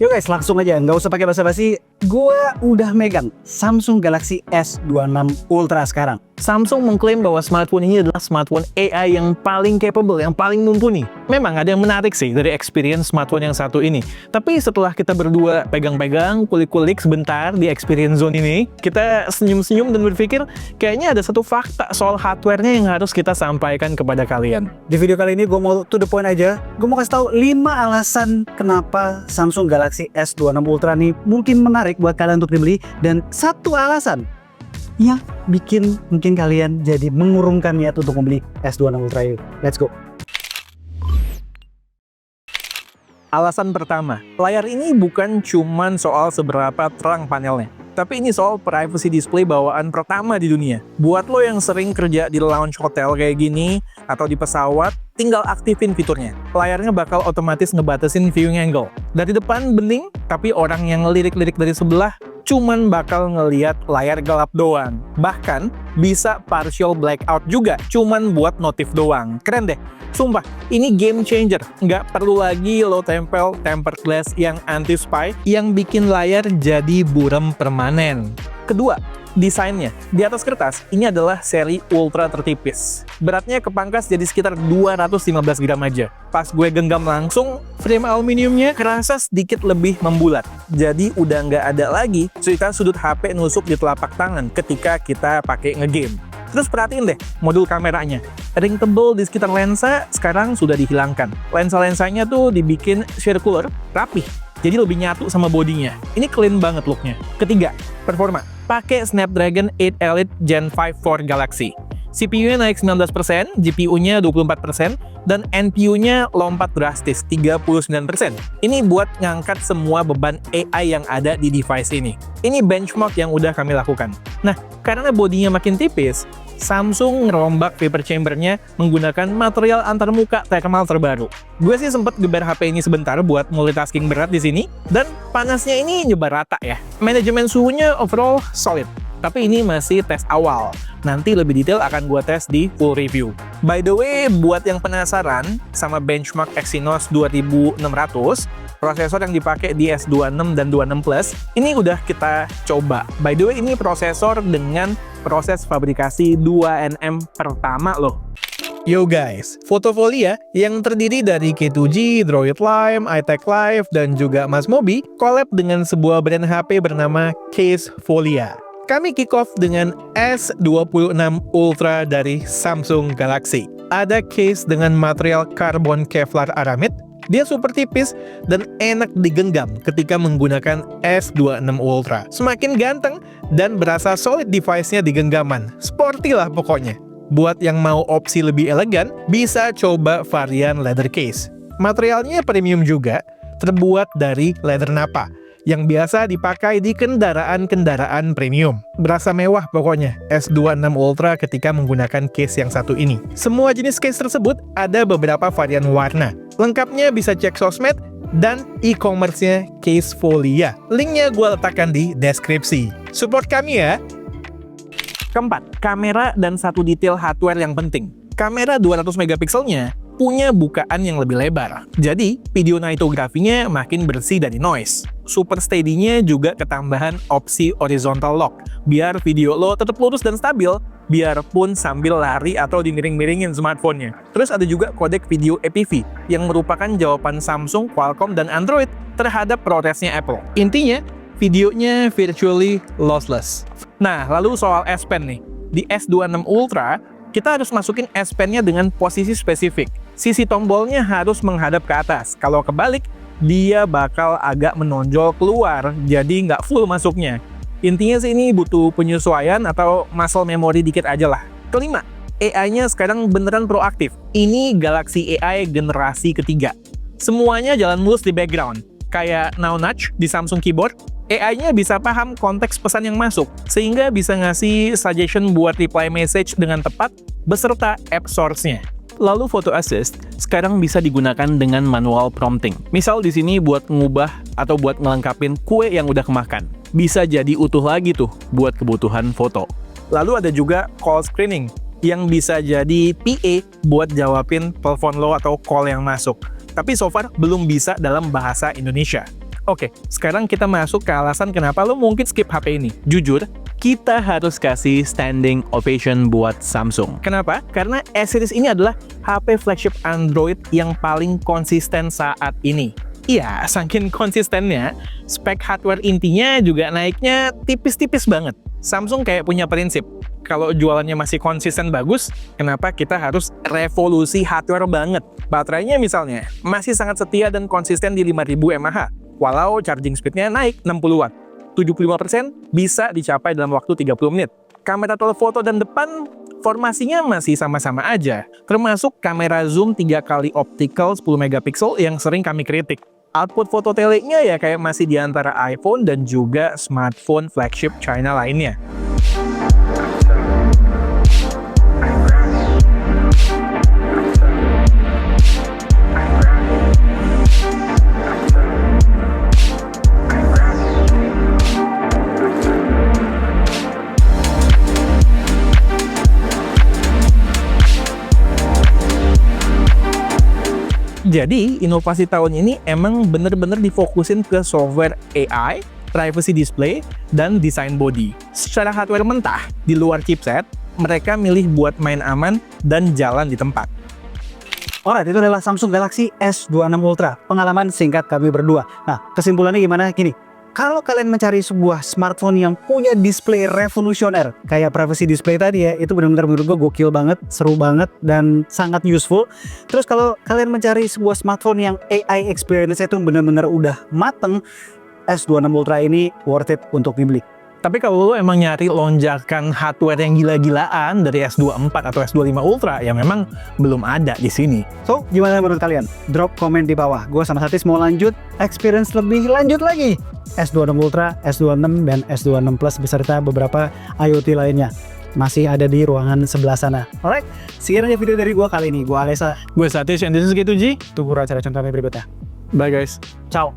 Yuk guys, langsung aja, nggak usah pakai basa-basi. Gua udah megang Samsung Galaxy S26 Ultra sekarang. Samsung mengklaim bahwa smartphone ini adalah smartphone AI yang paling capable, yang paling mumpuni. Memang ada yang menarik sih dari experience smartphone yang satu ini. Tapi setelah kita berdua pegang-pegang, kulik-kulik sebentar di experience zone ini, kita senyum-senyum dan berpikir kayaknya ada satu fakta soal hardware-nya yang harus kita sampaikan kepada kalian. Di video kali ini gue mau to the point aja. Gue mau kasih tahu 5 alasan kenapa Samsung Galaxy S26 Ultra nih mungkin menarik buat kalian untuk dibeli, dan satu alasan yang bikin mungkin kalian jadi mengurungkan niat untuk membeli S26 Ultra ini. Let's go. Alasan pertama, layar ini bukan cuman soal seberapa terang panelnya, tapi ini soal privacy display bawaan pertama di dunia. Buat lo yang sering kerja di lounge hotel kayak gini, atau di pesawat, tinggal aktifin fiturnya. Layarnya bakal otomatis ngebatasin viewing angle. Dari depan bening, tapi orang yang ngelirik-lirik dari sebelah cuman bakal ngeliat layar gelap doang. Bahkan bisa partial blackout juga, cuman buat notif doang. Keren deh. Sumpah, ini game changer. Nggak perlu lagi lo tempel tempered glass yang anti-spy yang bikin layar jadi buram permanen. Kedua, desainnya. Di atas kertas, ini adalah seri ultra tertipis. Beratnya kepangkas jadi sekitar 215 gram aja. Pas gue genggam langsung, frame aluminiumnya kerasa sedikit lebih membulat. Jadi udah nggak ada lagi cerita sudut HP nusuk di telapak tangan ketika kita pakai ngegame. Terus perhatiin deh modul kameranya. Ring tebel di sekitar lensa sekarang sudah dihilangkan. Lensa-lensanya tuh dibikin circular, rapih. Jadi lebih nyatu sama bodinya. Ini clean banget looknya. Ketiga, performa. Pakai Snapdragon 8 Elite Gen 5 for Galaxy. CPU-nya naik 19%, GPU-nya 24%, dan NPU-nya lompat drastis 39%. Ini buat ngangkat semua beban AI yang ada di device ini. Ini benchmark yang udah kami lakukan. Nah, karena bodinya makin tipis, Samsung ngerombak vapor chamber-nya menggunakan material antarmuka thermal terbaru. Gue sih sempet geber HP ini sebentar buat multitasking berat di sini, dan panasnya ini nyebar rata ya. Manajemen suhunya overall solid. Tapi ini masih tes awal. Nanti lebih detail akan gue tes di full review. By the way, buat yang penasaran sama benchmark Exynos 2600, prosesor yang dipakai di S26 dan 26 Plus, ini udah kita coba. By the way, ini prosesor dengan proses fabrikasi 2nm pertama loh. Yo guys, Fotofolia yang terdiri dari K2G, Droid Lime, iTech Live, dan juga Mas Mobi collab dengan sebuah brand HP bernama Casefolia. Kami kick off dengan S26 Ultra dari Samsung Galaxy. Ada case dengan material karbon Kevlar Aramid. Dia super tipis dan enak digenggam ketika menggunakan S26 Ultra. Semakin ganteng dan berasa solid device-nya di genggaman. Sporty lah pokoknya. Buat yang mau opsi lebih elegan, bisa coba varian leather case. Materialnya premium juga, terbuat dari leather Nappa yang biasa dipakai di kendaraan-kendaraan premium. Berasa mewah pokoknya S26 Ultra ketika menggunakan case yang satu ini. Semua jenis case tersebut ada beberapa varian warna. Lengkapnya bisa cek sosmed dan e-commerce-nya Casefolia. Linknya gue letakkan di deskripsi. Support kami ya! Keempat, kamera dan satu detail hardware yang penting. Kamera 200 megapikselnya punya bukaan yang lebih lebar. Jadi, video nightography-nya makin bersih dari noise. Super Steady-nya juga ketambahan opsi horizontal lock, biar video lo tetap lurus dan stabil, biarpun sambil lari atau dimiring-miringin smartphone-nya. Terus ada juga kodek video APV, yang merupakan jawaban Samsung, Qualcomm, dan Android terhadap protesnya Apple. Intinya, videonya virtually lossless. Nah, lalu soal S Pen nih. Di S26 Ultra, kita harus masukin S Pen-nya dengan posisi spesifik. Sisi tombolnya harus menghadap ke atas. Kalau kebalik, dia bakal agak menonjol keluar, jadi nggak full masuknya. Intinya sih ini butuh penyesuaian atau muscle memory dikit aja lah. Kelima, AI-nya sekarang beneran proaktif. Ini Galaxy AI generasi ketiga. Semuanya jalan mulus di background. Kayak Now Nudge di Samsung Keyboard, AI-nya bisa paham konteks pesan yang masuk, sehingga bisa ngasih suggestion buat reply message dengan tepat, beserta app source-nya. Lalu Photo Assist sekarang bisa digunakan dengan manual prompting. Misal di sini buat ngubah atau buat ngelengkapin kue yang udah kemakan. Bisa jadi utuh lagi tuh buat kebutuhan foto. Lalu ada juga call screening yang bisa jadi PA buat jawabin telepon lo atau call yang masuk. Tapi so far belum bisa dalam bahasa Indonesia. Oke, sekarang kita masuk ke alasan kenapa lo mungkin skip HP ini. Jujur, kita harus kasih standing ovation buat Samsung. Kenapa? Karena S-Series ini adalah HP flagship Android yang paling konsisten saat ini. Iya, saking konsistennya, spek hardware intinya juga naiknya tipis-tipis banget. Samsung kayak punya prinsip, kalau jualannya masih konsisten bagus, kenapa kita harus revolusi hardware banget? Baterainya misalnya, masih sangat setia dan konsisten di 5000 mAh, walau charging speed-nya naik 60 watt. 75% bisa dicapai dalam waktu 30 menit. Kamera telefoto dan depan, formasinya masih sama-sama aja, termasuk kamera zoom 3 kali optical 10 megapiksel yang sering kami kritik. Output foto telenya ya kayak masih di antara iPhone dan juga smartphone flagship China lainnya. Jadi, inovasi tahun ini emang bener-bener difokusin ke software AI, privacy display, dan desain body. Secara hardware mentah, di luar chipset, mereka milih buat main aman dan jalan di tempat. Alright, itu adalah Samsung Galaxy S26 Ultra. Pengalaman singkat kami berdua. Nah, kesimpulannya gimana? Gini, kalau kalian mencari sebuah smartphone yang punya display revolusioner, kayak privacy display tadi ya, itu benar-benar menurut gue gokil banget, seru banget, dan sangat useful. Terus kalau kalian mencari sebuah smartphone yang AI experience itu benar-benar udah mateng, S26 Ultra ini worth it untuk dibeli. Tapi kalau lo emang nyari lonjakan hardware yang gila-gilaan dari S24 atau S25 Ultra, ya memang belum ada di sini. So, gimana menurut kalian? Drop komen di bawah. Gue sama Satis mau lanjut, experience lebih lanjut lagi. S26 Ultra, S26, dan S26 Plus beserta beberapa IoT lainnya. Masih ada di ruangan sebelah sana. Alright, sekian aja video dari gue kali ini. Gue Alesa. Gue Satish, and this is G2G. Tunggu acara contohnya berikutnya. Bye guys. Ciao.